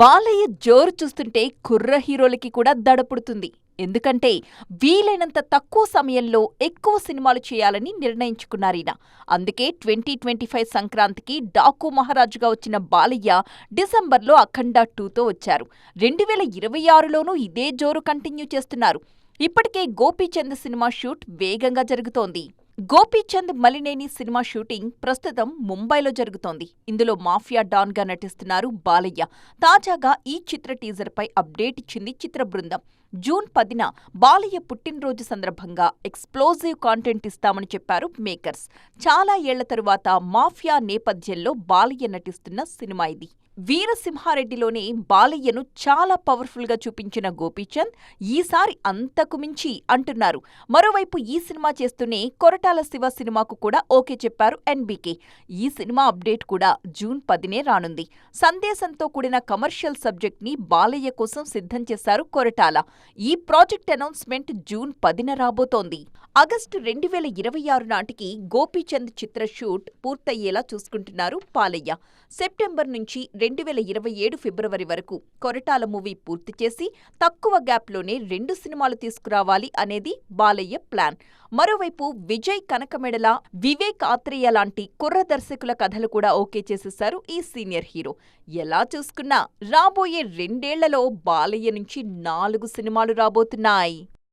బాలయ్య జోరు చూస్తుంటే కుర్ర హీరోలకి కూడా దడపుడుతుంది. ఎందుకంటే వీలైనంత తక్కువ సమయంలో ఎక్కువ సినిమాలు చేయాలని నిర్ణయించుకున్నారీయన. అందుకే 2025 సంక్రాంతికి డాకు మహారాజుగా వచ్చిన బాలయ్య డిసెంబర్లో అఖండ 2తో వచ్చారు. 2026లోనూ ఇదే జోరు కంటిన్యూ చేస్తున్నారు. ఇప్పటికే గోపీచంద్ సినిమా షూట్ వేగంగా జరుగుతోంది. గోపీచంద్ మలినేని సినిమా షూటింగ్ ప్రస్తుతం ముంబైలో జరుగుతోంది. ఇందులో మాఫియా డాన్ గా నటిస్తున్నారు బాలయ్య. తాజాగా ఈ చిత్ర టీజర్ పై అప్డేట్ ఇచ్చింది చిత్ర బృందం. జూన్ 10న బాలయ్య పుట్టినరోజు సందర్భంగా ఎక్స్ప్లోజివ్ కాంటెంట్ ఇస్తామని చెప్పారు మేకర్స్. చాలా ఏళ్ల తరువాత మాఫియా నేపథ్యంలో బాలయ్య నటిస్తున్న సినిమా ఇది. వీరసింహారెడ్డిలోనే బాలయ్యను చాలా పవర్ఫుల్ గా చూపించిన గోపీచంద్ ఈసారి అంతకు మించి అంటున్నారు. మరోవైపు ఈ సినిమా చేస్తూనే కొరటాల శివ సినిమాకు కూడా ఓకే చెప్పారు ఎన్బీకే. ఈ సినిమా అప్డేట్ కూడా జూన్ 10నే రానుంది. సందేశంతో కూడిన కమర్షియల్ సబ్జెక్ట్ ని బాలయ్య కోసం సిద్ధం చేశారు కొరటాల. ఈ ప్రాజెక్ట్ అనౌన్స్మెంట్ జూన్ 10న రాబోతోంది. ఆగస్టు 2026 నాటికి గోపీచంద్ చిత్ర షూట్ పూర్తయ్యేలా చూసుకుంటున్నారు బాలయ్య. సెప్టెంబర్ నుంచి 2027 ఫిబ్రవరి వరకు కొరటాల మూవీ పూర్తి చేసి తక్కువ గ్యాప్లోనే 2 సినిమాలు తీసుకురావాలి అనేది బాలయ్య ప్లాన్. మరోవైపు విజయ్ కనకమెడల, వివేక్ ఆత్రేయ లాంటి కుర్ర దర్శకుల కథలు కూడా ఓకే చేసేశారు ఈ సీనియర్ హీరో. ఎలా చూసుకున్నా రాబోయే 2 ఏళ్లలో బాలయ్య నుంచి 4 సినిమాలు రాబోతున్నాయి.